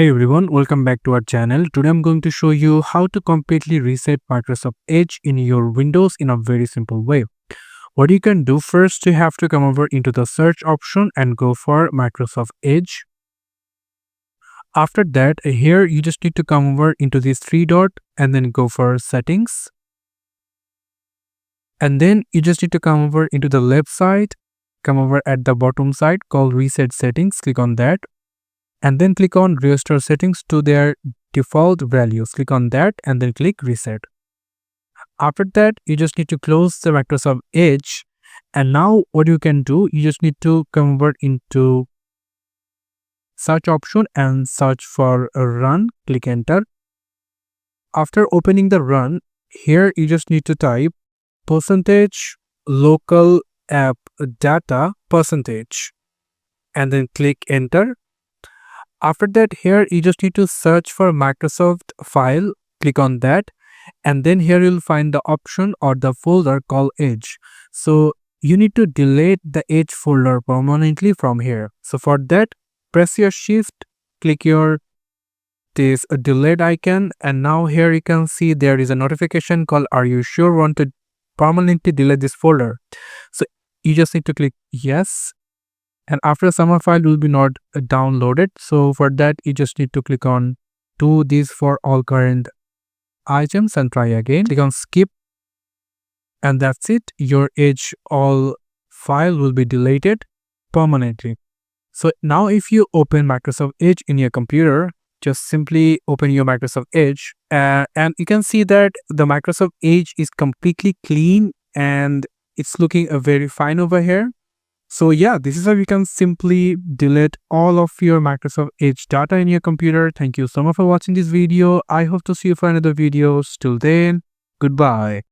Hey everyone, welcome back to our channel. Today I'm going to show you how to completely reset Microsoft Edge in your Windows in a very simple way. What you can do first, you have to come over into the search option and go for Microsoft Edge. After that, here you just need to come over into this three dot and then go for settings. And then you just need to come over into the left side, come over at the bottom side called reset settings, click on that. And then click on restore settings to their default values. Click on that and then click reset. After that, you just need to close the Microsoft Edge. And now what you can do, you just need to convert into search option and search for a run. Click enter. After opening the run, here you just need to type %local app data % and then click enter. After that, here you just need to search for Microsoft file, click on that, and then here you'll find the option or the folder called Edge. So you need to delete the Edge folder permanently from here. So for that, press your shift, click this delete icon, and now here you can see there is a notification called "Are you sure want to permanently delete this folder?" So you just need to click yes. And after summer file will be not downloaded. So for that, you just need to click on do this for all current items and try again. Click on skip. And that's it. Your Edge all file will be deleted permanently. So now if you open Microsoft Edge in your computer, just simply open your Microsoft Edge and you can see that the Microsoft Edge is completely clean and it's looking very fine over here. So yeah, this is how you can simply delete all of your Microsoft Edge data in your computer. Thank you so much for watching this video. I hope to see you for another video. Till then, goodbye.